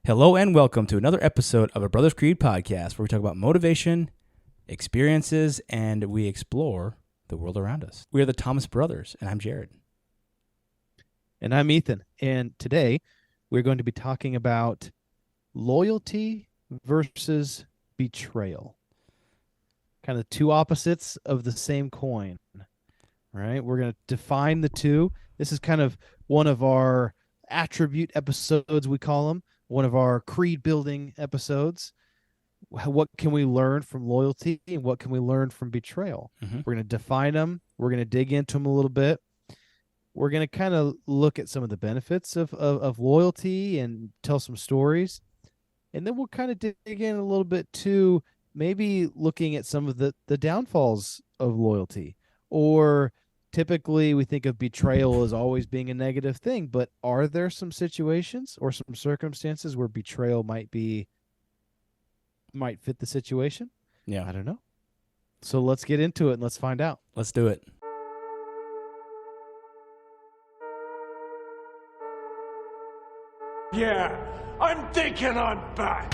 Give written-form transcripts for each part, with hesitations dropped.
Hello and welcome to another episode of a Brothers Creed podcast where we talk about motivation, experiences, and we explore the world around us. We are the Thomas Brothers, and I'm Jared. And I'm Ethan. And today we're going to be talking about loyalty versus betrayal. Kind of two opposites of the same coin. Right? We're going to define the two. This is kind of one of our attribute episodes, we call them. One of our creed building episodes. What can we learn from loyalty and what can we learn from betrayal? We're going to define them. We're going to dig into them a little bit. We're going to kind of look at some of the benefits of loyalty and tell some stories. And then we'll kind of dig in a little bit to maybe looking at some of the downfalls of loyalty. Or typically we think of betrayal as always being a negative thing, but are there some situations or some circumstances where betrayal might fit the situation? Yeah. I don't know. So let's get into it and let's find out. Let's do it. Yeah, I'm thinking I'm back.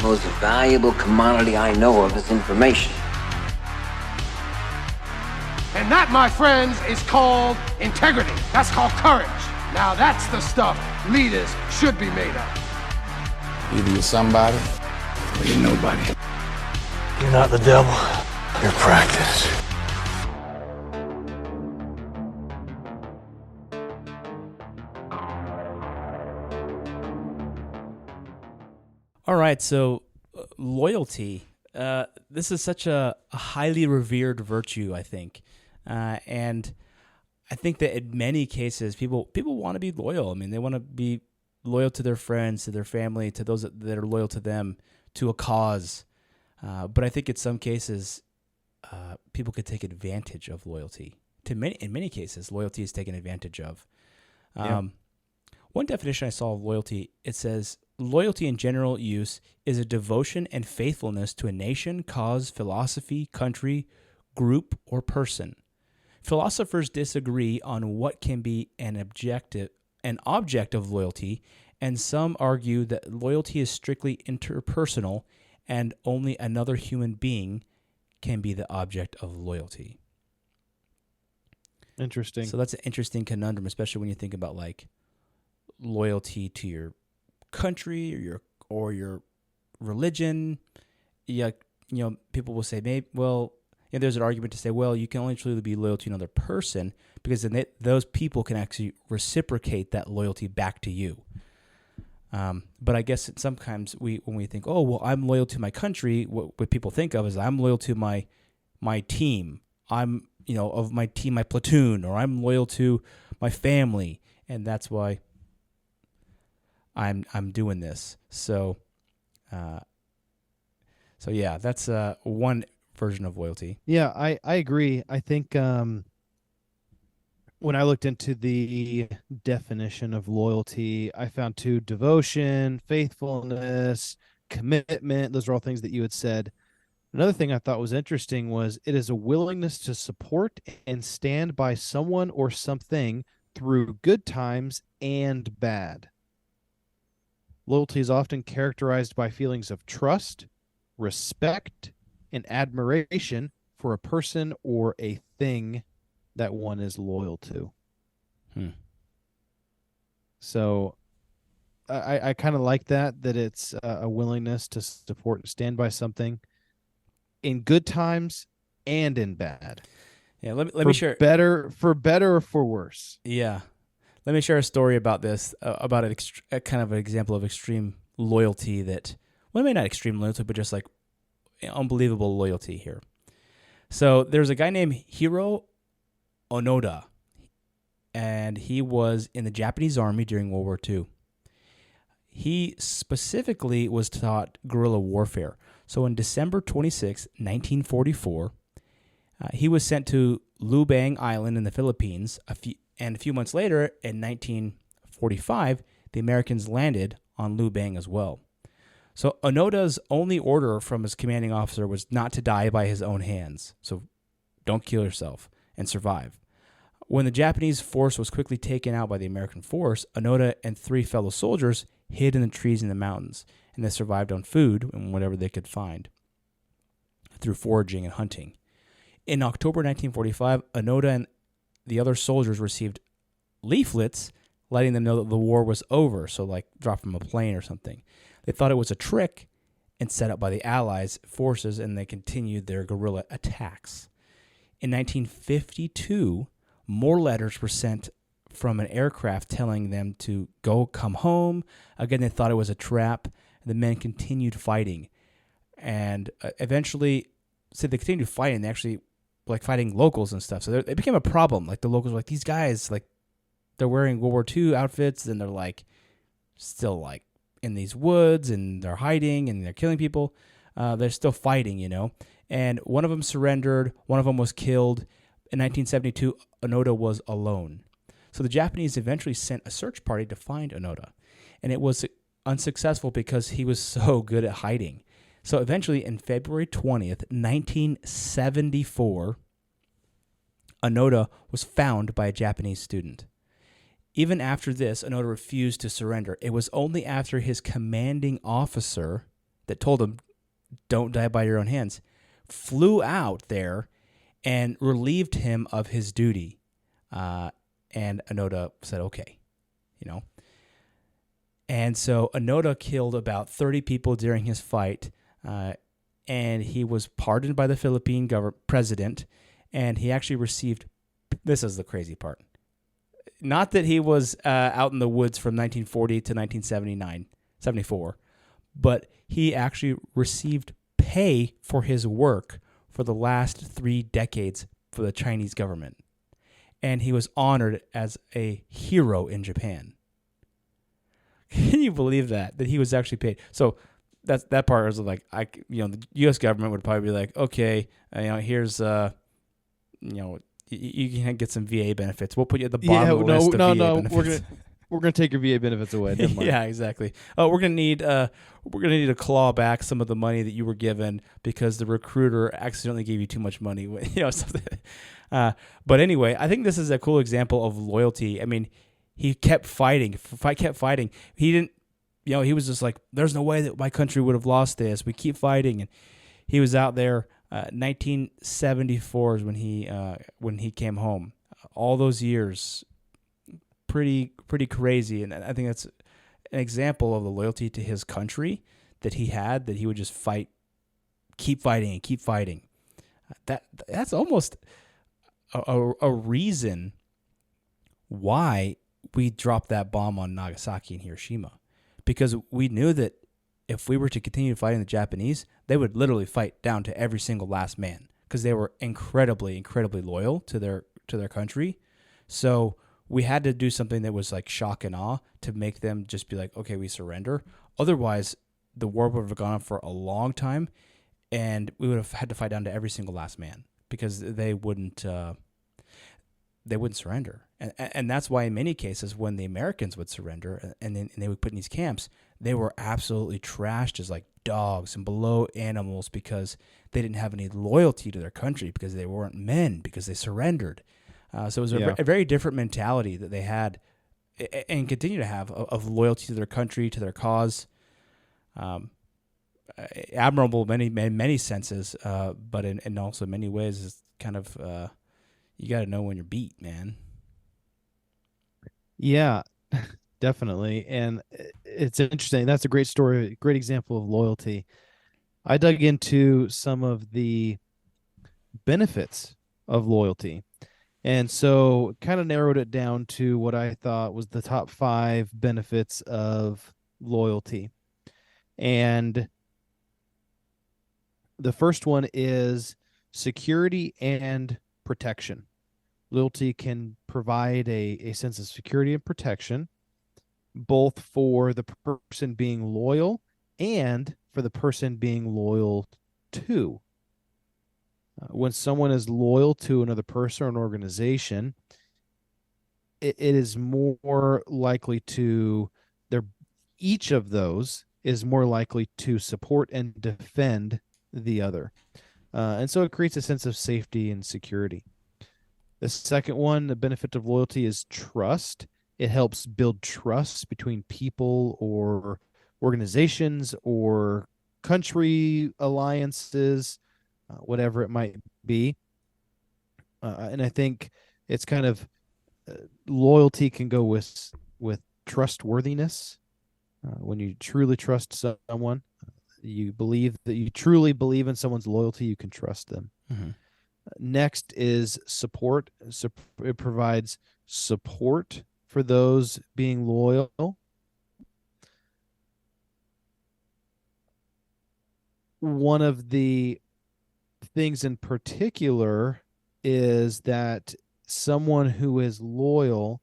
Most valuable commodity I know of is information. And that, my friends, is called integrity. That's called courage. Now that's the stuff leaders should be made of. Either you're somebody or you're nobody. You're not the devil. You're practice. All right, so loyalty. This is such a highly revered virtue, I think. And I think that in many cases, people want to be loyal. I mean, they want to be loyal to their friends, to their family, to those that are loyal to them, to a cause. But I think in some cases, people could take advantage of loyalty. In many cases, loyalty is taken advantage of. One definition I saw of loyalty, it says, loyalty in general use is a devotion and faithfulness to a nation, cause, philosophy, country, group, or person. Philosophers disagree on what can be an object of loyalty, and some argue that loyalty is strictly interpersonal and only another human being can be the object of loyalty. Interesting. So that's an interesting conundrum, especially when you think about like loyalty to your country or your religion. Yeah, people will say there's an argument to say, well, you can only truly be loyal to another person because then those people can actually reciprocate that loyalty back to you. But I guess sometimes when we think, oh, well, I'm loyal to my country, what people think of is I'm loyal to my team. I'm, of my team, my platoon, or I'm loyal to my family, and that's why I'm doing this. So yeah, that's one version of loyalty. Yeah, I agree. I think when I looked into the definition of loyalty, I found two: devotion, faithfulness, commitment. Those are all things that you had said. Another thing I thought was interesting was it is a willingness to support and stand by someone or something through good times and bad. Loyalty is often characterized by feelings of trust, respect, and admiration for a person or a thing that one is loyal to. So I kind of like that it's a willingness to support and stand by something in good times and in bad. Yeah, let me share. For better or for worse. Yeah. Let me share a story about this, about a kind of an example of extreme loyalty that, well, maybe not extreme loyalty, but just like unbelievable loyalty here. So there's a guy named Hiroo Onoda, and he was in the Japanese army during World War II. He specifically was taught guerrilla warfare. So on December 26, 1944, he was sent to Lubang Island in the Philippines. A few months later, in 1945, the Americans landed on Lubang as well. So Onoda's only order from his commanding officer was not to die by his own hands. So don't kill yourself and survive. When the Japanese force was quickly taken out by the American force, Onoda and 3 fellow soldiers hid in the trees in the mountains, and they survived on food and whatever they could find through foraging and hunting. In October 1945, Onoda and the other soldiers received leaflets letting them know that the war was over, so like dropped from a plane or something. They thought it was a trick and set up by the Allies forces, and they continued their guerrilla attacks. In 1952, more letters were sent from an aircraft telling them to come home. Again, they thought it was a trap. The men continued fighting, and eventually, they continued fighting. They actually like fighting locals and stuff. So it became a problem. Like the locals were like, these guys, like they're wearing World War II outfits, and they're like still like in these woods, and they're hiding, and they're killing people. They're still fighting, you know. And one of them surrendered. One of them was killed. In 1972, Onoda was alone. So the Japanese eventually sent a search party to find Onoda, and it was unsuccessful because he was so good at hiding. So eventually, in February 20th, 1974, Onoda was found by a Japanese student. Even after this, Onoda refused to surrender. It was only after his commanding officer that told him, don't die by your own hands, flew out there and relieved him of his duty. And Onoda said, okay, you know. And so Onoda killed about 30 people during his fight, and he was pardoned by the Philippine president, and he actually received, this is the crazy part, not that he was out in the woods from 1940 to 1974, but he actually received pay for his work for the last 3 decades for the Chinese government. And he was honored as a hero in Japan. Can you believe that he was actually paid? So that part was like, the U.S. government would probably be like, okay, here's you can get some VA benefits. We'll put you at the bottom of the list of VA benefits. We're gonna take your VA benefits away. Never mind. Yeah, exactly. Oh, we're gonna need to claw back some of the money that you were given because the recruiter accidentally gave you too much money. Something. But anyway, I think this is a cool example of loyalty. I mean, he kept fighting. He didn't. He was just like, there's no way that my country would have lost this. We keep fighting, and he was out there. 1974 is when he came home. All those years. Pretty crazy, and I think that's an example of the loyalty to his country that he had, that he would just keep fighting. That's almost a reason why we dropped that bomb on Nagasaki and Hiroshima, because we knew that if we were to continue fighting the Japanese, they would literally fight down to every single last man, because they were incredibly loyal to their country. So we had to do something that was like shock and awe to make them just be like, okay, we surrender. Otherwise, the war would have gone on for a long time, and we would have had to fight down to every single last man because they wouldn't surrender. And that's why in many cases when the Americans would surrender and they would put in these camps, they were absolutely trashed as like dogs and below animals because they didn't have any loyalty to their country, because they weren't men, because they surrendered. So it was a very different mentality that they had and continue to have of loyalty to their country, to their cause. Admirable in many senses, but in also many ways, it's kind of you got to know when you're beat, man. Yeah, definitely. And it's interesting. That's a great story, great example of loyalty. I dug into some of the benefits of loyalty. And so kind of narrowed it down to what I thought was the top 5 benefits of loyalty. And the first one is security and protection. Loyalty can provide a sense of security and protection, both for the person being loyal and for the person being loyal to. When someone is loyal to another person or an organization, it is more likely to each of those is more likely to support and defend the other. And so it creates a sense of safety and security. The second one, the benefit of loyalty, is trust. It helps build trust between people or organizations or country alliances, whatever it might be. And I think it's kind of loyalty can go with trustworthiness. When you truly trust someone, you believe that you truly believe in someone's loyalty, you can trust them. Mm-hmm. Next is support. It provides support for those being loyal. One of the things in particular is that someone who is loyal,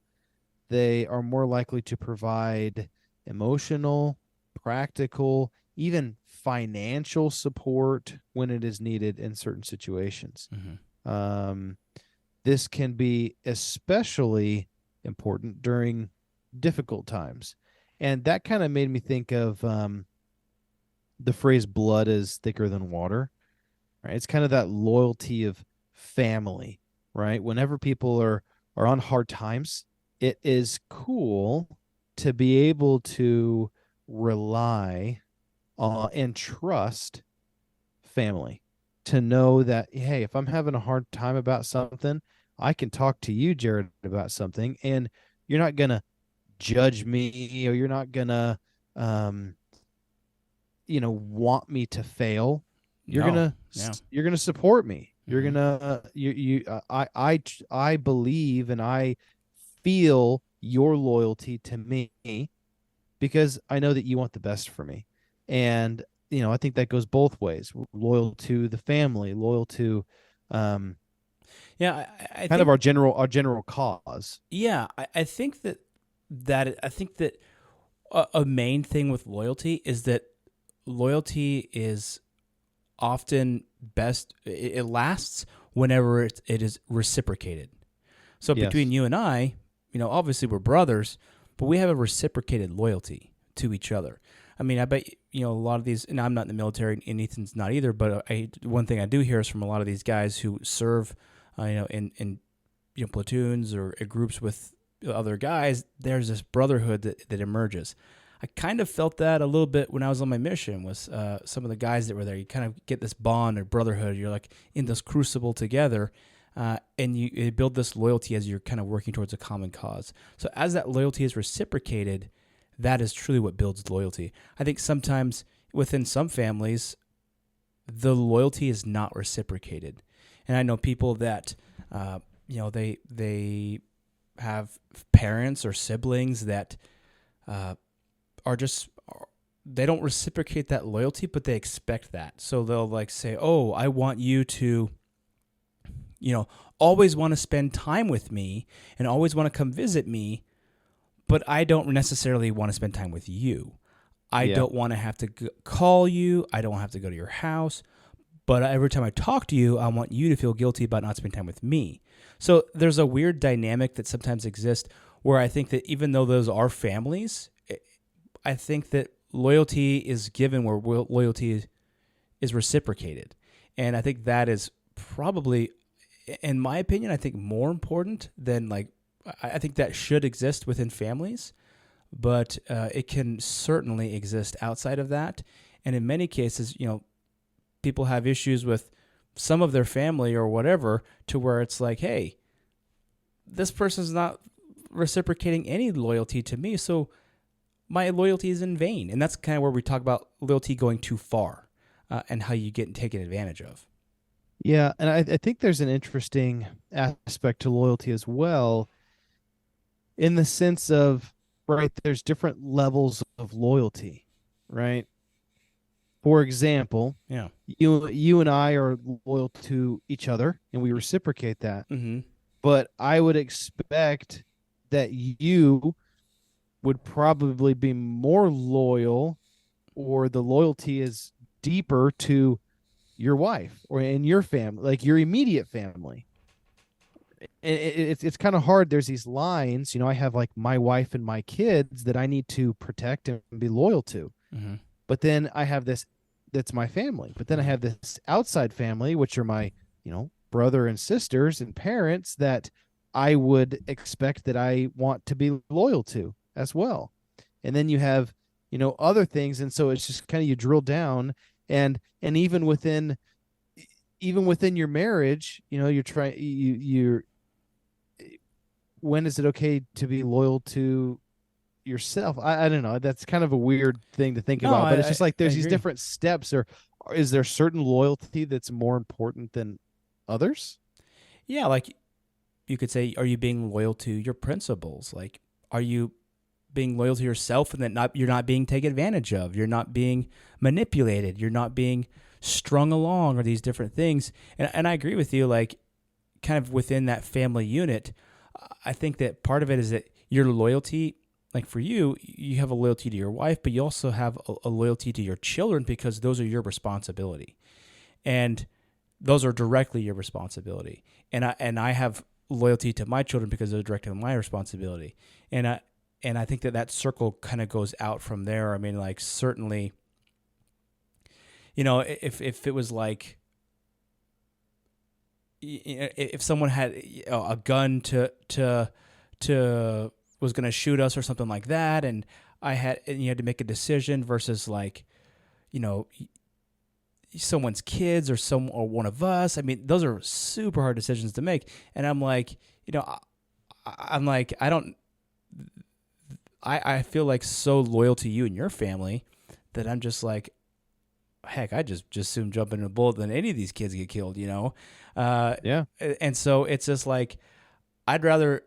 they are more likely to provide emotional, practical, even financial support when it is needed in certain situations. Mm-hmm. This can be especially important during difficult times. And that kind of made me think of the phrase blood is thicker than water. Right? It's kind of that loyalty of family, right? Whenever people are on hard times, it is cool to be able to rely on and trust family, to know that, hey, if I'm having a hard time about something, I can talk to you, Jared, about something, and you're not going to judge me, or you're not going to want me to fail. You're No. you're gonna support me. You're Mhm. gonna I believe and I feel your loyalty to me because I know that you want the best for me. And I think that goes both ways. Loyal to the family, loyal to Yeah, I kind think, of our general cause. yeah, I think that a main thing with loyalty is that loyalty is often best. It lasts whenever it is reciprocated. So Yes. between you and I, obviously we're brothers, but we have a reciprocated loyalty to each other. I mean, I bet a lot of these, and I'm not in the military, and Ethan's not either. But one thing I do hear is from a lot of these guys who serve, in platoons or groups with other guys. There's this brotherhood that emerges. I kind of felt that a little bit when I was on my mission with some of the guys that were there. You kind of get this bond or brotherhood. You're like in this crucible together, and you build this loyalty as you're kind of working towards a common cause. So as that loyalty is reciprocated, that is truly what builds loyalty. I think sometimes within some families, the loyalty is not reciprocated. And I know people that, they have parents or siblings that they don't reciprocate that loyalty, but they expect that. So they'll like say, "Oh, I want you to, always want to spend time with me and always want to come visit me, but I don't necessarily want to spend time with you. I don't want to have to call you. I don't want to have to go to your house. But every time I talk to you, I want you to feel guilty about not spending time with me." So there's a weird dynamic that sometimes exists where I think that even though those are families, I think that loyalty is given where loyalty is reciprocated. And I think that is probably, in my opinion, I think more important than I think that should exist within families, but it can certainly exist outside of that. And in many cases, people have issues with some of their family or whatever to where it's like, hey, this person's not reciprocating any loyalty to me, so my loyalty is in vain. And that's kind of where we talk about loyalty going too far and how you get taken advantage of. Yeah, and I think there's an interesting aspect to loyalty as well, in the sense of, right, there's different levels of loyalty, right? For example, Yeah. you and I are loyal to each other, and we reciprocate that. Mm-hmm. But I would expect that you would probably be more loyal, or the loyalty is deeper to your wife or in your family, like your immediate family. It's kind of hard. There's these lines, I have like my wife and my kids that I need to protect and be loyal to. Mm-hmm. But then I have this, that's my family. But then I have this outside family, which are my, brother and sisters and parents that I would expect that I want to be loyal to as well. And then you have, other things. And so it's just kind of, you drill down, and even within your marriage, you're trying, you're, when is it okay to be loyal to yourself? I don't know. That's kind of a weird thing to think No, about, but it's just like there's I these agree. different steps, or is there certain loyalty that's more important than others? Yeah, like you could say, are you being loyal to your principles? Like, are you being loyal to yourself, and that you're not being taken advantage of, you're not being manipulated, you're not being strung along, or these different things. And I agree with you, like kind of within that family unit, I think that part of it is that your loyalty, like for you, you have a loyalty to your wife, but you also have a loyalty to your children, because those are your responsibility. And those are directly your responsibility. And I have loyalty to my children because they're directly my responsibility. And I think that circle kind of goes out from there. I mean, like, certainly, if it was like, if someone had a gun to was going to shoot us or something like that, and you had to make a decision versus, like, someone's kids or one of us. I mean, those are super hard decisions to make. And I'm like, I'm like, I feel like so loyal to you and your family that I'm just like, heck, I just soon jump in a bullet than any of these kids get killed, Yeah. And so it's just like, I'd rather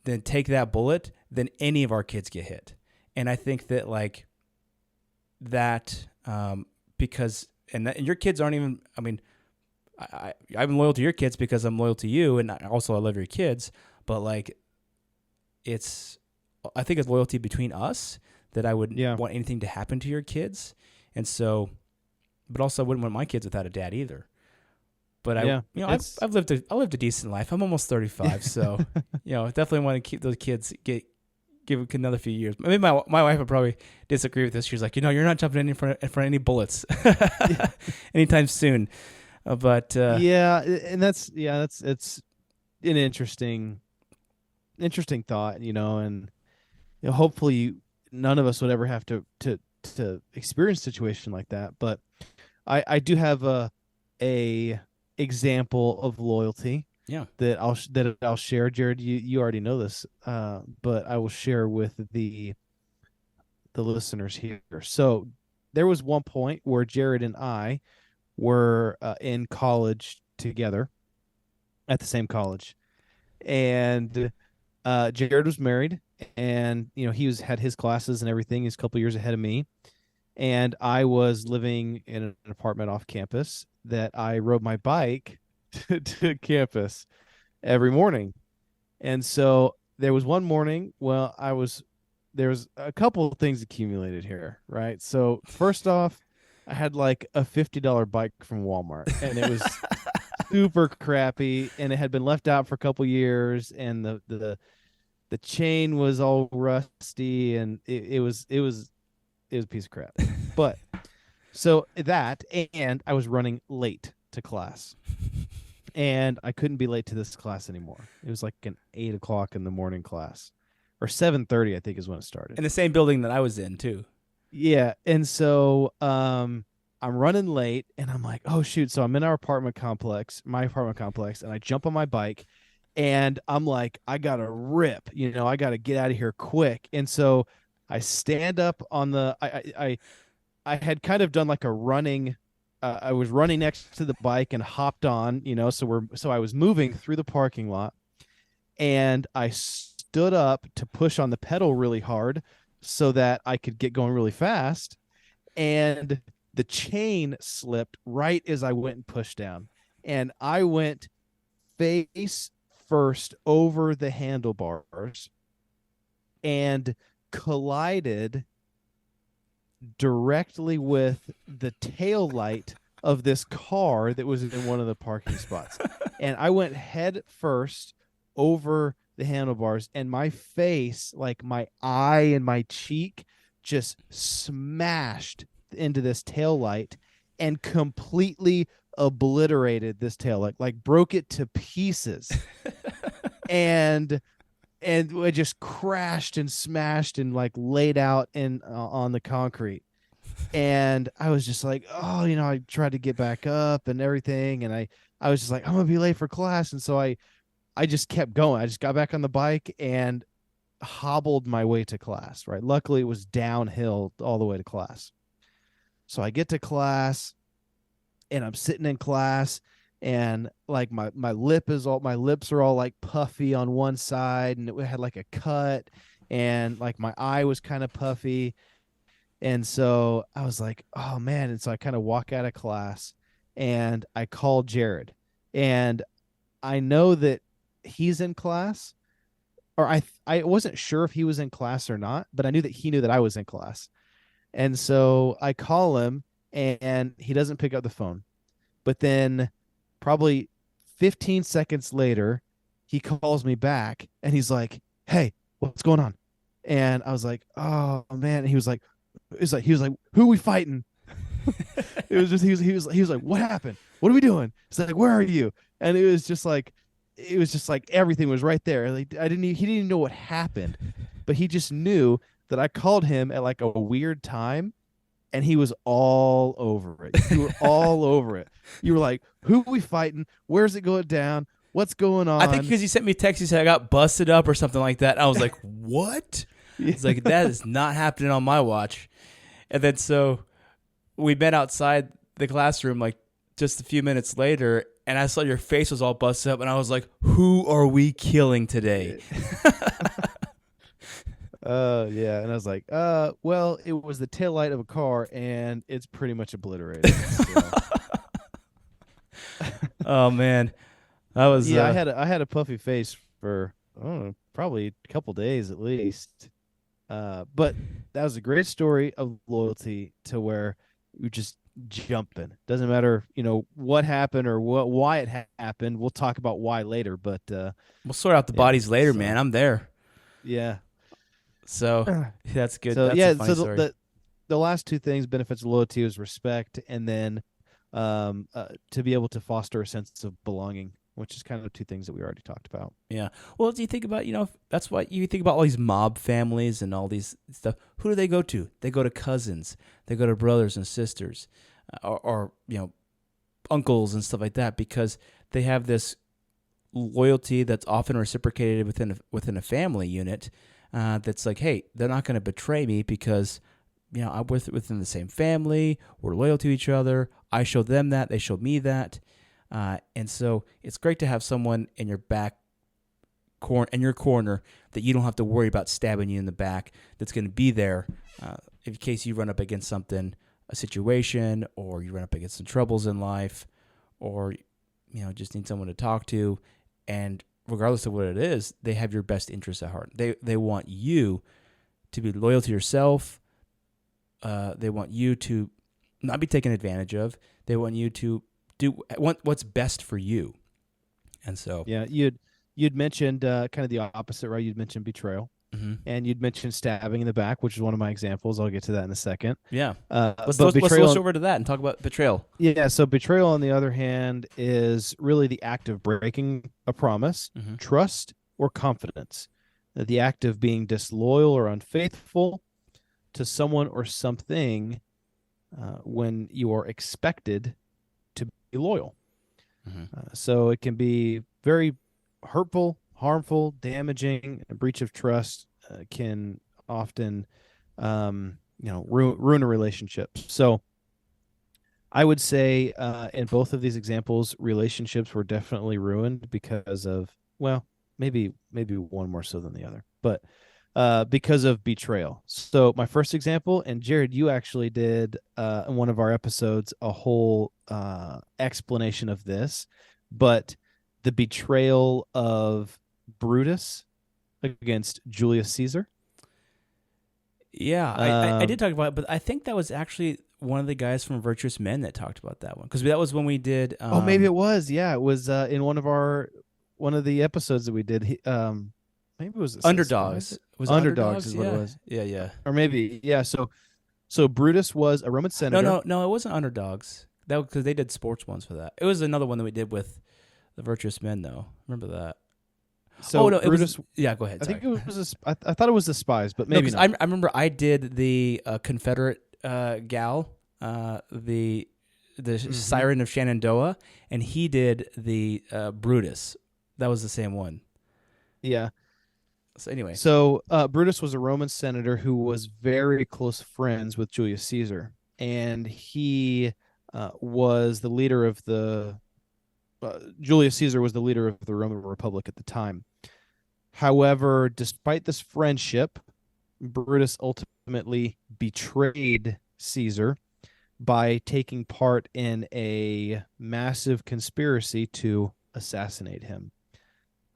than take that bullet than any of our kids get hit. And I think that, like, that, because, and your kids aren't even, I mean, I'm loyal to your kids because I'm loyal to you, and also I love your kids, but, like, I think it's loyalty between us that I wouldn't want anything to happen to your kids. And so, but also I wouldn't want my kids without a dad either. But I've lived a decent life. I'm almost 35. So, definitely want to keep those kids, give it another few years. Maybe my wife would probably disagree with this. She's like, you're not jumping in front of any bullets anytime soon. But and it's an interesting thought, and hopefully none of us would ever have to experience a situation like that. But I do have a example of loyalty. Yeah. That I'll share. Jared, you already know this, but I will share with the listeners here. So there was one point where Jared and I were in college together at the same college, and Jared was married, and he had his classes and everything. He's a couple years ahead of me, and I was living in an apartment off campus that I rode my bike to campus every morning. And so there was one morning, there was a couple of things accumulated here, right? So first off, I had like a $50 bike from Walmart, and it was super crappy, and it had been left out for a couple years, and the chain was all rusty, and it was a piece of crap. But so that, and I was running late to class, and I couldn't be late to this class anymore. It was like an 8 o'clock in the morning class, or 7:30, I think is when it started. In the same building that I was in too. Yeah. And so I'm running late, and I'm like, oh shoot. So I'm in my apartment complex, and I jump on my bike, and I'm like, I gotta rip, I gotta get out of here quick. And so I stand up on I had kind of done like a running, I was running next to the bike and hopped on, so I was moving through the parking lot, and I stood up to push on the pedal really hard so that I could get going really fast. And the chain slipped right as I went and pushed down, and I went face first over the handlebars and collided directly with the tail light of this car that was in one of the parking spots. And I went head first over the handlebars, and my face, like my eye and my cheek, just smashed into this tail light and completely obliterated this tail, like broke it to pieces, and it just crashed and smashed and like laid out in on the concrete. And I was just like, oh, I tried to get back up and everything, and I was just like, I'm gonna be late for class, and so I just kept going. I just got back on the bike and hobbled my way to class. Right, luckily it was downhill all the way to class. So I get to class, and I'm sitting in class, and like my lips are all like puffy on one side, and it had like a cut, and like my eye was kind of puffy. And so I was like, oh man. And so I kind of walk out of class, and I call Jared, and I know that he's in class, or I wasn't sure if he was in class or not, but I knew that he knew that I was in class. And so I call him, and he doesn't pick up the phone. But then probably 15 seconds later, he calls me back, and he's like, hey, what's going on? And I was like, oh man. And he was like, who are we fighting? It was just, he was like, what happened? What are we doing? He's like, where are you? And it was just like everything was right there. Like he didn't even know what happened, but he just knew that I called him at like a weird time, and he was all over it. You were all over it. You were like, who are we fighting? Where's it going down? What's going on? I think because you sent me a text, you said I got busted up or something like that. I was like, what? It's like, that is not happening on my watch. And then so we met outside the classroom like just a few minutes later, and I saw your face was all busted up, and I was like, who are we killing today? Yeah. And I was like, well, it was the taillight of a car, and it's pretty much obliterated. So. Oh man. That was I had a puffy face for, I don't know, probably a couple days at least. But that was a great story of loyalty, to where you're just jumping. Doesn't matter, what happened or why it happened. We'll talk about why later, but we'll sort out the bodies later, man. I'm there. Yeah. So that's good. So that's yeah, a funny so story. the last two things, benefits of loyalty, is respect, and then to be able to foster a sense of belonging, which is kind of two things that we already talked about. Yeah. Well, do you think about, that's why you think about all these mob families and all these stuff. Who do they go to? They go to cousins. They go to brothers and sisters, or uncles and stuff like that, because they have this loyalty that's often reciprocated within a family unit. That's like, hey, they're not going to betray me because I'm within the same family. We're loyal to each other. I showed them that. They showed me that. And so it's great to have someone in your corner that you don't have to worry about stabbing you in the back, that's going to be there in case you run up against a situation, or you run up against some troubles in life, or just need someone to talk to. And regardless of what it is, they have your best interests at heart. They want you to be loyal to yourself. They want you to not be taken advantage of. They want you to do what's best for you. And so yeah, you'd mentioned kind of the opposite, right? You'd mentioned betrayal, and you'd mentioned stabbing in the back, which is one of my examples. I'll get to that in a second. Yeah, let's betrayal, switch over to that and talk about betrayal. Yeah, so betrayal, on the other hand, is really the act of breaking a promise, trust, or confidence. The act of being disloyal or unfaithful to someone or something when you are expected to be loyal. So it can be very hurtful, harmful, damaging. A breach of trust can often, ruin a relationship. So I would say in both of these examples, relationships were definitely ruined because of, well, maybe one more so than the other, but because of betrayal. So my first example, and Jared, you actually did in one of our episodes a whole explanation of this, but the betrayal of Brutus against Julius Caesar. Yeah, I did talk about it, but I think that was actually one of the guys from Virtuous Men that talked about that one, because that was when we did. Maybe it was. Yeah, it was in one of the episodes that we did. Maybe it was Underdogs. Was Underdogs is what yeah. it was. Yeah. Or maybe, yeah. So Brutus was a Roman senator. No, it wasn't Underdogs. That because they did sports ones for that. It was another one that we did with the Virtuous Men, though. Remember that? So no, Brutus. Yeah, go ahead. I Sorry. think it was. I thought it was the spies, but No, maybe 'cause not. I remember I did the Confederate gal, the Siren of Shenandoah, and he did the Brutus. That was the same one. Yeah. So anyway, So Brutus was a Roman senator who was very close friends with Julius Caesar, and he was the leader of the. Julius Caesar was the leader of the Roman Republic at the time. However, despite this friendship, Brutus ultimately betrayed Caesar by taking part in a massive conspiracy to assassinate him.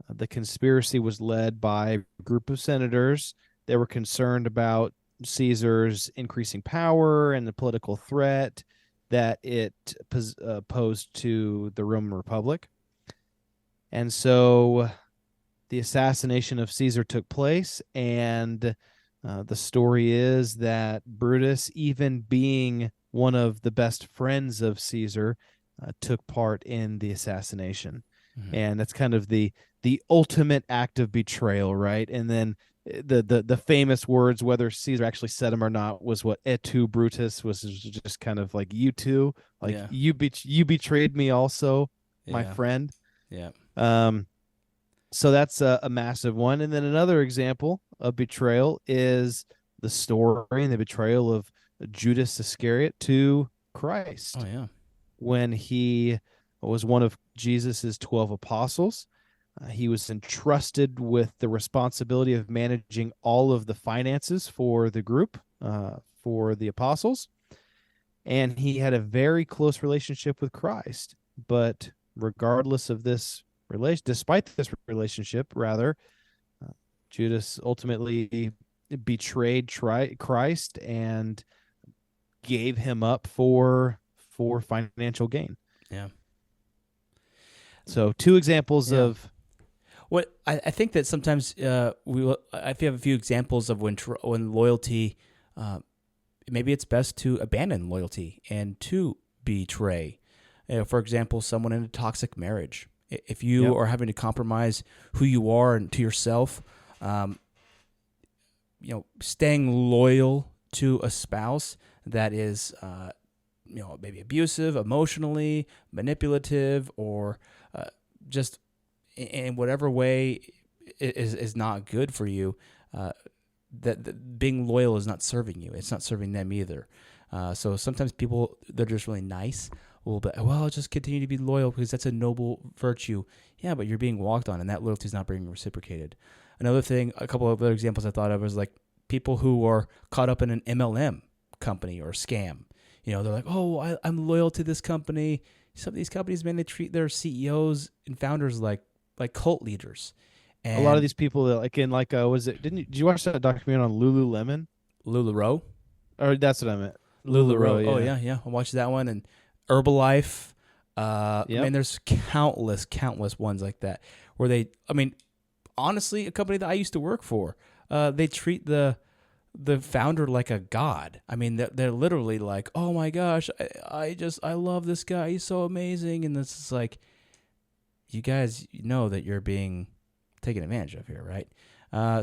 The conspiracy was led by a group of senators. They were concerned about Caesar's increasing power and the political threat that it posed to the Roman Republic. And so the assassination of Caesar took place, and the story is that Brutus, even being one of the best friends of Caesar, took part in the assassination. And that's kind of the ultimate act of betrayal, right? And then the famous words, whether Caesar actually said them or not, was what "Et tu, Brutus," was just kind of like, "You too, like you betrayed me also, my friend." Yeah. So that's a massive one. And then another example of betrayal is the story and the betrayal of Judas Iscariot to Christ. Oh yeah. When he was one of Jesus's 12 apostles, he was entrusted with the responsibility of managing all of the finances for the group, for the apostles. And he had a very close relationship with Christ. But regardless of this despite this relationship, Judas ultimately betrayed Christ and gave him up for financial gain. Yeah. So 2 examples of what I think that sometimes I have a few examples of when loyalty, maybe it's best to abandon loyalty and to betray. For example, someone in a toxic marriage. If you are having to compromise who you are and to yourself, staying loyal to a spouse that is, maybe abusive, emotionally manipulative, or just in whatever way is not good for you. That being loyal is not serving you. It's not serving them either. So sometimes people, they're just really nice. I'll just continue to be loyal because that's a noble virtue. Yeah, but you're being walked on, and that loyalty is not being reciprocated. Another thing, a couple of other examples I thought of was like people who are caught up in an MLM company or scam. They're like, oh, I'm loyal to this company. Some of these companies, man, they treat their CEOs and founders like cult leaders. And a lot of these people, did you watch that documentary on Lululemon? LuLaRoe? Or that's what I meant. LuLaRoe. Oh yeah. I watched that one. And Herbalife. I mean, there's countless ones like that where honestly, a company that I used to work for, they treat the founder like a god. I mean, they're literally like, oh my gosh, I love this guy. He's so amazing. And this is like, you guys know that you're being taken advantage of here, right?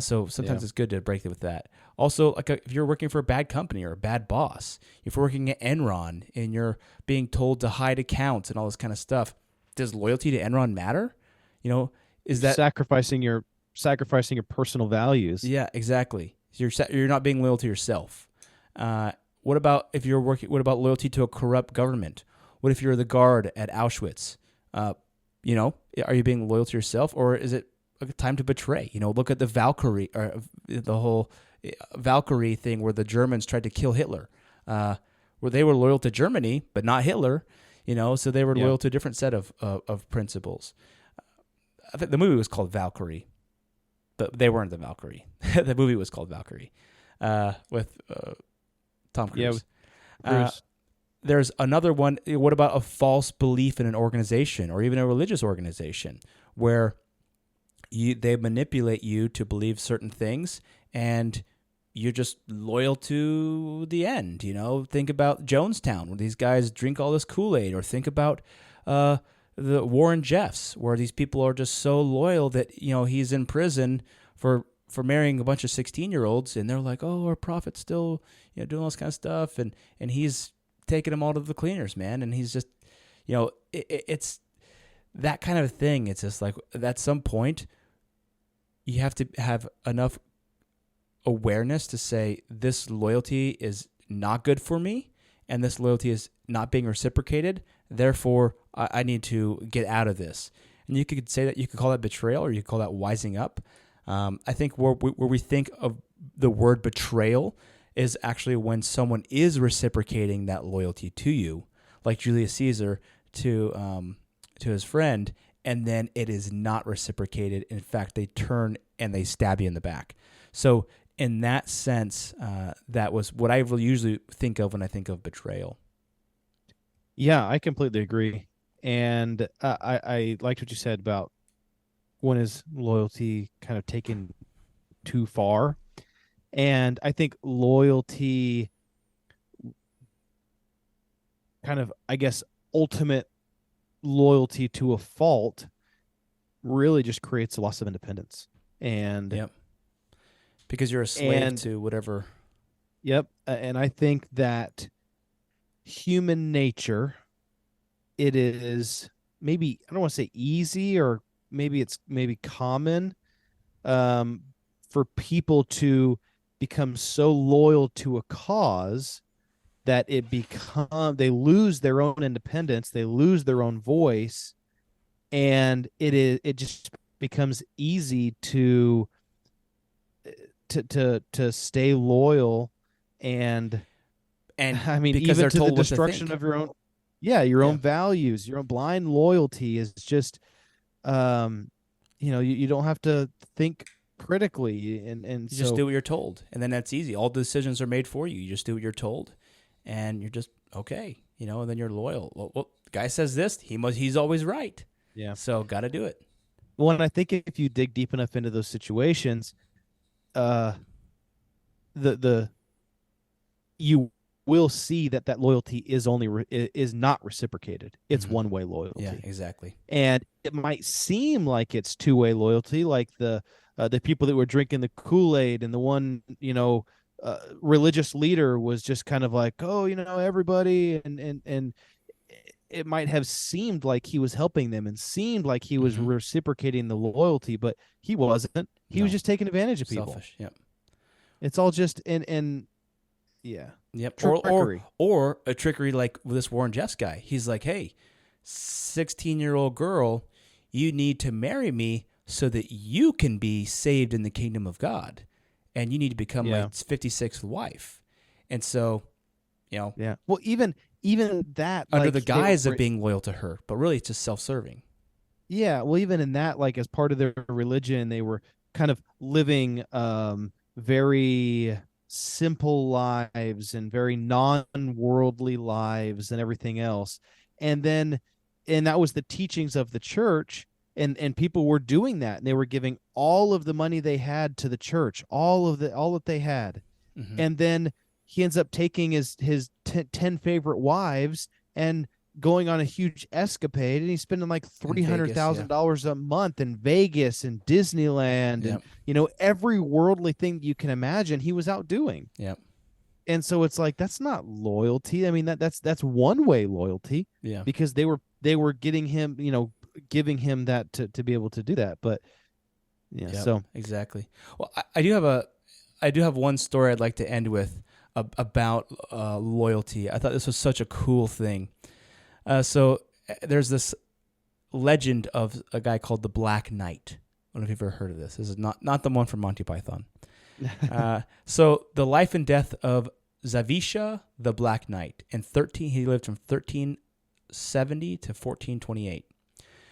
So sometimes it's good to break it with that. Also, if you're working for a bad company or a bad boss, if you're working at Enron and you're being told to hide accounts and all this kind of stuff, does loyalty to Enron matter? Is that sacrificing your personal values? Yeah, exactly. You're not being loyal to yourself. What about loyalty to a corrupt government? What if you're the guard at Auschwitz? Are you being loyal to yourself, or is it a time to betray? Look at the Valkyrie, or the whole Valkyrie thing where the Germans tried to kill Hitler, where they were loyal to Germany but not Hitler. So they were loyal to a different set of principles. I think the movie was called Valkyrie, but they weren't the Valkyrie. The movie was called Valkyrie, with Tom Cruise. Bruce. There's another one. What about a false belief in an organization or even a religious organization where they manipulate you to believe certain things, and you're just loyal to the end. Think about Jonestown, where these guys drink all this Kool-Aid, or think about the Warren Jeffs, where these people are just so loyal that he's in prison for marrying a bunch of 16-year-olds, and they're like, oh, our prophet's still doing all this kind of stuff, and he's taking them all to the cleaners, man, and he's just it's that kind of thing. It's just like at some point you have to have enough awareness to say this loyalty is not good for me, and this loyalty is not being reciprocated. Therefore, I need to get out of this. And you could say that, you could call that betrayal, or you could call that wising up. I think where we think of the word betrayal is actually when someone is reciprocating that loyalty to you, like Julius Caesar to his friend, and then it is not reciprocated. In fact, they turn and they stab you in the back. So in that sense, that was what I usually think of when I think of betrayal. Yeah, I completely agree. And I liked what you said about when is loyalty kind of taken too far. And I think loyalty, kind of, I guess, ultimate loyalty to a fault, really just creates a loss of independence. And yep, because you're a slave to whatever. Yep. And I think that human nature, it is maybe, I don't want to say easy, or maybe it's common for people to become so loyal to a cause that they lose their own independence, they lose their own voice, and it just becomes easy to stay loyal, and I mean, because even they're to told the destruction of your own, your own values, your own blind loyalty is just, you don't have to think critically, and you just do what you're told, and then that's easy. All decisions are made for you. You just do what you're told, and you're just okay, and then you're loyal. Well, the guy says this, he's always right. Yeah. So got to do it. Well, and I think if you dig deep enough into those situations, you will see that loyalty is not reciprocated. It's one-way loyalty. Yeah, exactly. And it might seem like it's two-way loyalty, like the people that were drinking the Kool-Aid, and the one, religious leader was just kind of like, oh, everybody, and it might have seemed like he was helping them and seemed like he was reciprocating the loyalty, but he wasn't. He was just taking advantage of people. Selfish. Yep. It's all just yeah. Yep. Trickery. Or a trickery like this Warren Jeffs guy. He's like, hey, 16-year-old girl, you need to marry me so that you can be saved in the kingdom of God, and you need to become my 56th wife. And so, yeah. Well, even that, under the guise of being loyal to her, but really it's just self-serving. Yeah. Well, even in that, like, as part of their religion, they were kind of living very simple lives and very non-worldly lives and everything else. And that was the teachings of the church. And people were doing that, and they were giving all of the money they had to the church, all that they had. And then he ends up taking his 10 favorite wives and going on a huge escapade, and he's spending like $300,000 a month in Vegas and Disneyland, and every worldly thing you can imagine he was out doing. Yep. And so it's like, that's not loyalty. I mean, that's one-way loyalty. Yeah. Because they were getting him, giving him that to be able to do that. But so exactly. Well, I do have one story I'd like to end with about loyalty. I thought this was such a cool thing. So there's this legend of a guy called the Black Knight. I don't know if you've ever heard of this. This is not the one from Monty Python. So the life and death of Zawisza the Black Knight. He lived from 1370 to 1428.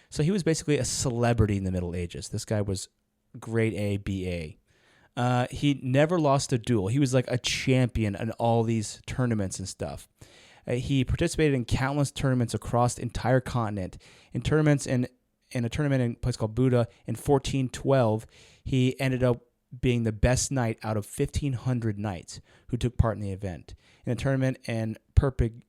So he was basically a celebrity in the Middle Ages. This guy was grade A, BA. He never lost a duel. He was like a champion in all these tournaments and stuff. He participated in countless tournaments across the entire continent. In a tournament in a place called Buda in 1412, he ended up being the best knight out of 1,500 knights who took part in the event. In the tournament in Perpignan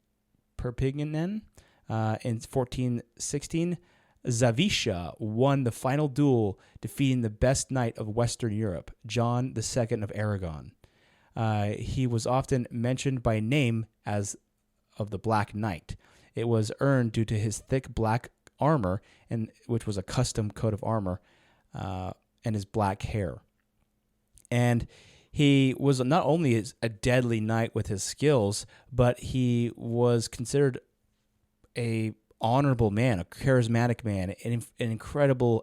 in 1416, Zawisza won the final duel, defeating the best knight of Western Europe, John II of Aragon. He was often mentioned by name as of the Black Knight. It was earned due to his thick black armor, and which was a custom coat of armor, and his black hair. And he was not only a deadly knight with his skills, but he was considered a honorable man, a charismatic man, an incredibly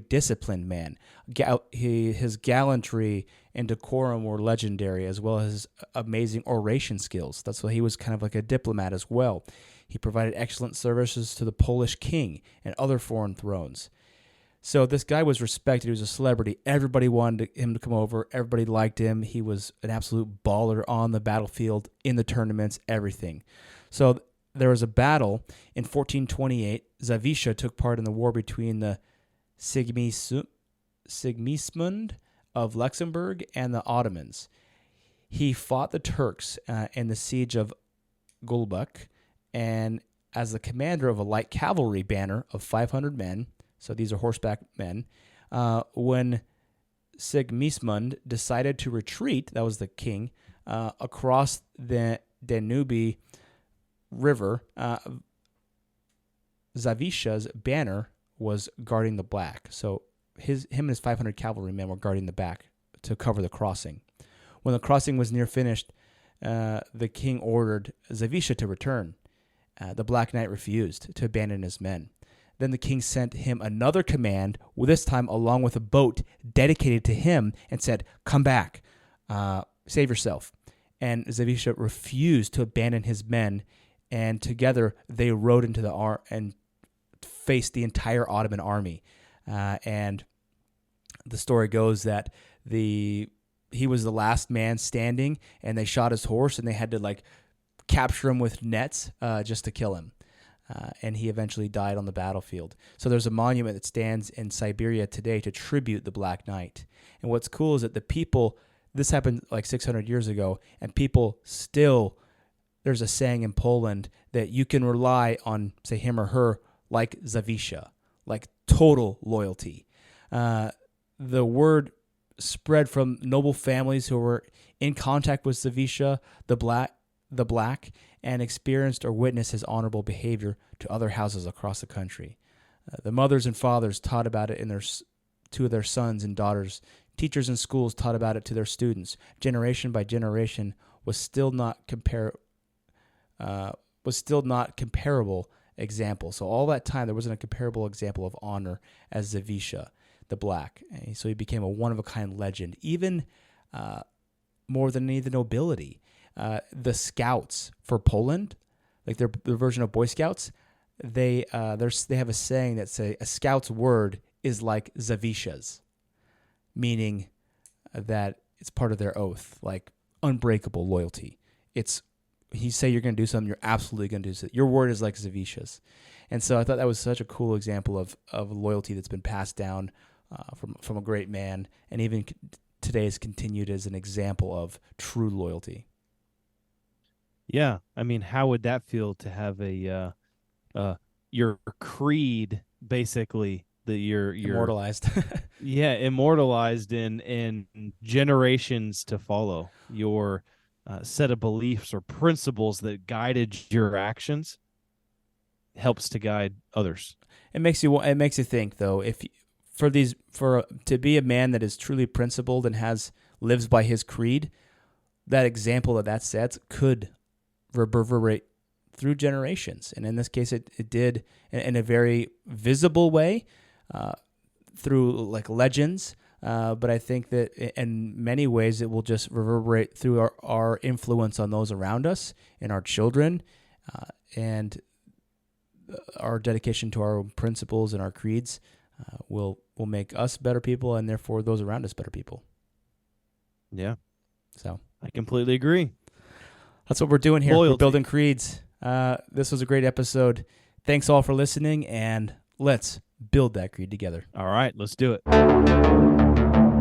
disciplined man. His gallantry and decorum were legendary, as well as his amazing oration skills. That's why he was kind of like a diplomat as well. He provided excellent services to the Polish king and other foreign thrones. So this guy was respected. He was a celebrity. Everybody wanted him to come over. Everybody liked him. He was an absolute baller on the battlefield, in the tournaments, everything. So there was a battle in 1428. Zawisza took part in the war between the Sigismund of Luxembourg and the Ottomans. He fought the Turks in the siege of Gulbuk, and as the commander of a light cavalry banner of 500 men, so these are horseback men, when Sigismund decided to retreat, that was the king, across the Danube River, Zawisza's banner was guarding the back. So him and his 500 cavalrymen were guarding the back to cover the crossing. When the crossing was near finished, the king ordered Zawisza to return. The Black Knight refused to abandon his men. Then the king sent him another command, this time along with a boat dedicated to him, and said, "Come back, save yourself." And Zawisza refused to abandon his men, and together they rode into the and faced the entire Ottoman army. And the story goes that he was the last man standing, and they shot his horse, and they had to capture him with nets just to kill him. And he eventually died on the battlefield. So there's a monument that stands in Siberia today to tribute the Black Knight. And what's cool is that the people, this happened 600 years ago, and people still, there's a saying in Poland that you can rely on, say, him or her, like Zawisza, like total loyalty. The word spread from noble families who were in contact with Zawisza, the Black, and experienced or witnessed his honorable behavior to other houses across the country. The mothers and fathers taught about it to their sons and daughters. Teachers in schools taught about it to their students. Generation by generation was still not comparable example. So all that time there wasn't a comparable example of honor as Zawisza, the Black. And so he became a one-of-a-kind legend, even more than any of the nobility. The scouts for Poland, their version of Boy Scouts, they have a saying that say a scout's word is like Zawisza's, meaning that it's part of their oath, like unbreakable loyalty. You say you're going to do something, you're absolutely going to do something. Your word is like Zawisza's. And so I thought that was such a cool example of loyalty that's been passed down from a great man, and even today is continued as an example of true loyalty. Yeah, I mean, how would that feel to have your creed basically that you're Immortalized? Yeah, immortalized in generations to follow, your set of beliefs or principles that guided your actions helps to guide others. It makes you think though, to be a man that is truly principled and lives by his creed, that example that sets could reverberate through generations. And in this case, it did in a very visible way through legends. But I think that in many ways it will just reverberate through our influence on those around us and our children, and our dedication to our own principles and our creeds will make us better people, and therefore those around us better people. Yeah. So I completely agree. That's what we're doing here. Loyalty. We're building creeds. This was a great episode. Thanks all for listening, and let's build that creed together. All right, let's do it.